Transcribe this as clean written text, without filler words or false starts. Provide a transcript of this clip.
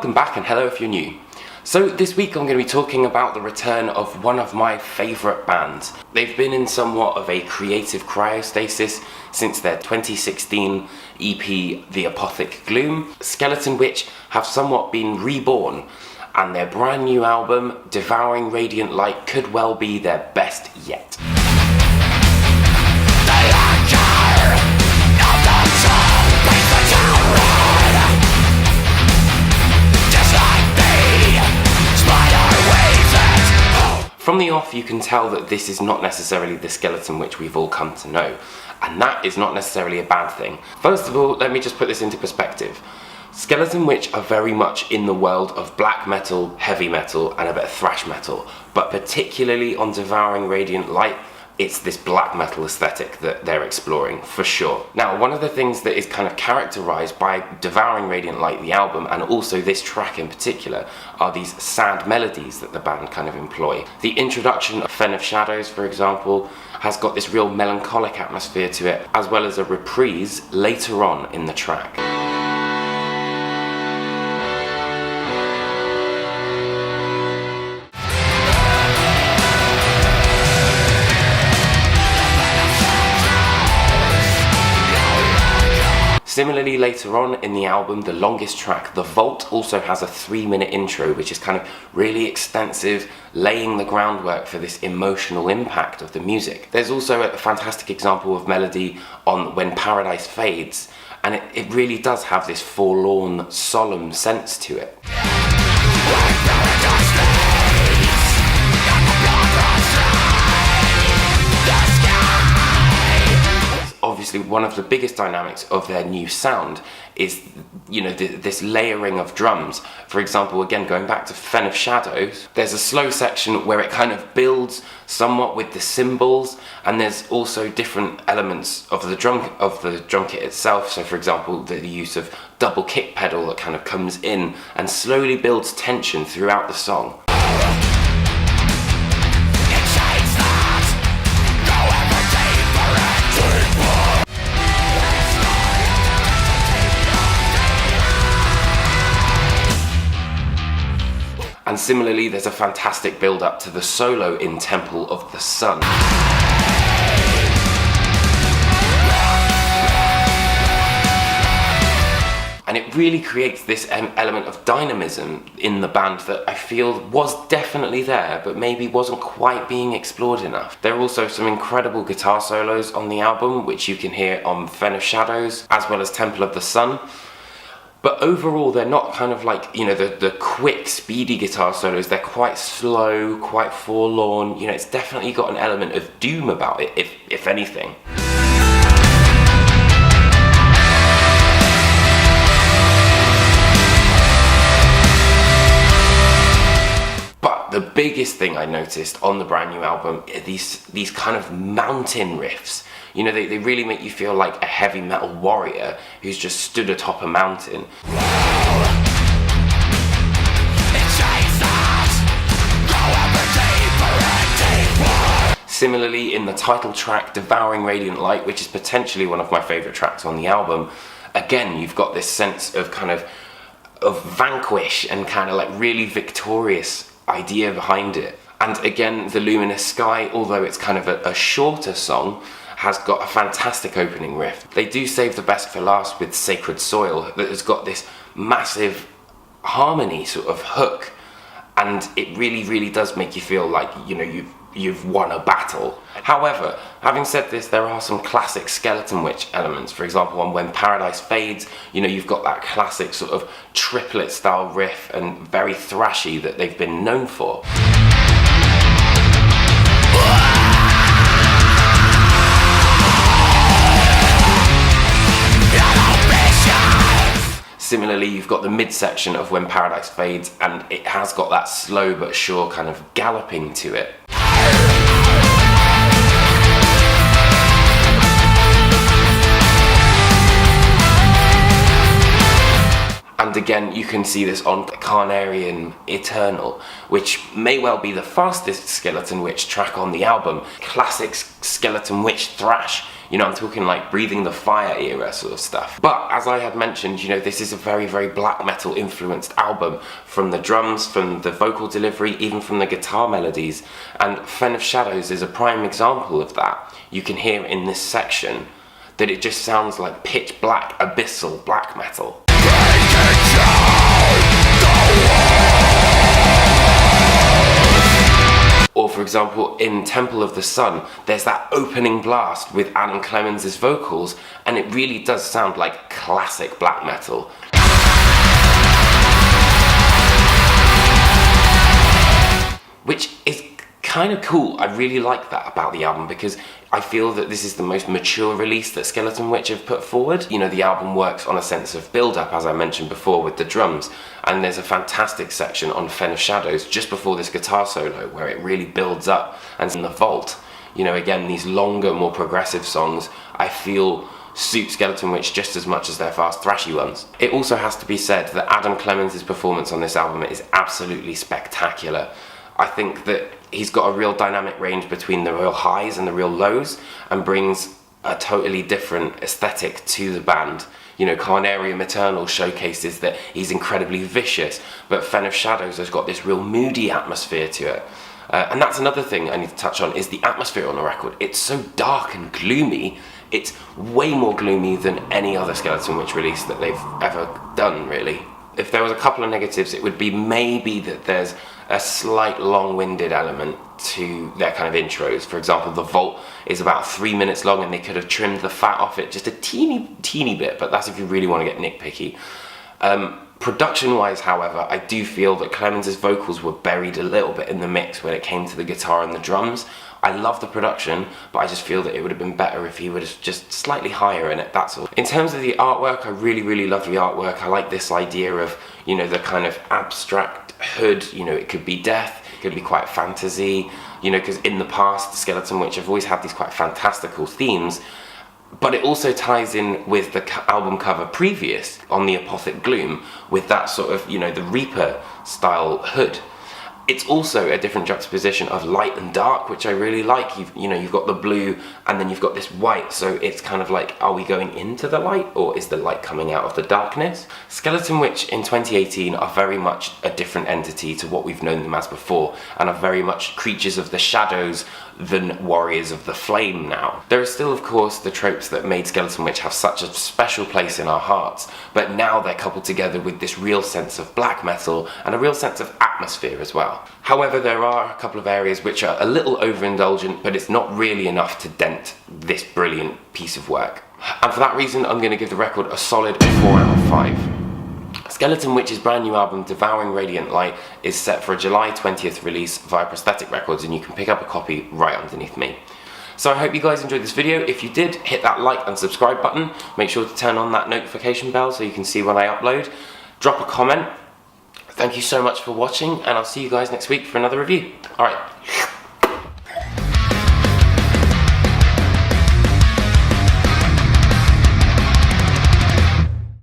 Welcome back, and hello if you're new. So this week I'm going to be talking about the return of one of my favourite bands. They've been in somewhat of a creative cryostasis since their 2016 EP The Apothic Gloom. Skeletonwitch have somewhat been reborn, and their brand new album Devouring Radiant Light could well be their best yet. From the off, you can tell that this is not necessarily the Skeletonwitch we've all come to know, and that is not necessarily a bad thing. First of all, let me just put this into perspective. Skeletonwitch are very much in the world of black metal, heavy metal, and a bit of thrash metal, but particularly on Devouring Radiant Light, it's this black metal aesthetic that they're exploring, for sure. Now, one of the things that is kind of characterized by Devouring Radiant Light, the album, and also this track in particular, are these sad melodies that the band kind of employ. The introduction of Fen of Shadows, for example, has got this real melancholic atmosphere to it, as well as a reprise later on in the track. Similarly, later on in the album, the longest track, The Vault, also has a 3-minute intro, which is kind of really extensive, laying the groundwork for this emotional impact of the music. There's also a fantastic example of melody on When Paradise Fades, and it really does have this forlorn, solemn sense to it. Obviously, one of the biggest dynamics of their new sound is, this layering of drums. For example, again, going back to Fen of Shadows, there's a slow section where it kind of builds somewhat with the cymbals, and there's also different elements of the drum kit itself. So, for example, the use of double kick pedal that kind of comes in and slowly builds tension throughout the song. And similarly, there's a fantastic build-up to the solo in Temple of the Sun. And it really creates this element of dynamism in the band that I feel was definitely there, but maybe wasn't quite being explored enough. There are also some incredible guitar solos on the album, which you can hear on Fen of Shadows, as well as Temple of the Sun. But overall, they're not kind of like, the quick, speedy guitar solos. They're quite slow, quite forlorn. It's definitely got an element of doom about it, if anything. But the biggest thing I noticed on the brand new album are these kind of mountain riffs. They really make you feel like a heavy metal warrior who's just stood atop a mountain. Similarly, in the title track, Devouring Radiant Light, which is potentially one of my favourite tracks on the album, again, you've got this sense of of vanquish and kind of like really victorious idea behind it. And again, The Luminous Sky, although it's kind of a shorter song, has got a fantastic opening riff. They do save the best for last with Sacred Soil, that has got this massive harmony sort of hook, and it really, really does make you feel like, you've won a battle. However, having said this, there are some classic Skeletonwitch elements. For example, on When Paradise Fades, you've got that classic sort of triplet style riff and very thrashy that they've been known for. Similarly, you've got the midsection of When Paradise Fades, and it has got that slow but sure kind of galloping to it. And again, you can see this on Carnarian Eternal, which may well be the fastest Skeletonwitch track on the album. Classic Skeletonwitch thrash. You know, I'm talking like Breathing the Fire era sort of stuff. But as I had mentioned, you know, this is a very, very black metal influenced album, from the drums, from the vocal delivery, even from the guitar melodies. And Fen of Shadows is a prime example of that. You can hear in this section that it just sounds like pitch black, abyssal black metal. Or for example, in Temple of the Sun, there's that opening blast with Adam Clemens' vocals, and it really does sound like classic black metal. Which is kind of cool. I really like that about the album, because I feel that this is the most mature release that Skeletonwitch have put forward. You know, the album works on a sense of build-up, as I mentioned before, with the drums, and there's a fantastic section on Fen of Shadows just before this guitar solo where it really builds up. And in the vault, you know, again, these longer, more progressive songs, I feel suit Skeletonwitch just as much as their fast thrashy ones. It also has to be said that Adam Clemens' performance on this album is absolutely spectacular. I think that he's got a real dynamic range between the real highs and the real lows, and brings a totally different aesthetic to the band. You know, Carnarium Eternal showcases that he's incredibly vicious, but Fen of Shadows has got this real moody atmosphere to it. And that's another thing I need to touch on, is the atmosphere on the record. It's so dark and gloomy. It's way more gloomy than any other Skeletonwitch release that they've ever done, really. If there was a couple of negatives, it would be maybe that there's a slight long-winded element to their kind of intros. For example, the vault is about 3 minutes long, and they could have trimmed the fat off it just a teeny bit, but that's if you really want to get nitpicky. Production-wise, however, I do feel that Clemens' vocals were buried a little bit in the mix when it came to the guitar and the drums. I love the production, but I just feel that it would have been better if he would have just slightly higher in it, that's all. In terms of the artwork, I really, really love the artwork. I like this idea of, you know, the kind of abstract hood. You know, it could be death, it could be quite fantasy, you know, because in the past, Skeletonwitch have always had these quite fantastical themes, but it also ties in with the album cover previous, on the Apothic Gloom, with that sort of, you know, the Reaper style hood. It's also a different juxtaposition of light and dark, which I really like. You've got the blue, and then you've got this white, so it's kind of like, are we going into the light, or is the light coming out of the darkness? Skeletonwitch in 2018 are very much a different entity to what we've known them as before, and are very much creatures of the shadows than warriors of the flame now. There are still, of course, the tropes that made Skeletonwitch have such a special place in our hearts, but now they're coupled together with this real sense of black metal and a real sense of atmosphere as well. However, there are a couple of areas which are a little overindulgent, but it's not really enough to dent this brilliant piece of work. And for that reason, I'm going to give the record a solid 4 out of 5. Skeletonwitch's brand new album, Devouring Radiant Light, is set for a July 20th release via Prosthetic Records, and you can pick up a copy right underneath me. So I hope you guys enjoyed this video. If you did, hit that like and subscribe button. Make sure to turn on that notification bell so you can see when I upload. Drop a comment. Thank you so much for watching, and I'll see you guys next week for another review. Alright.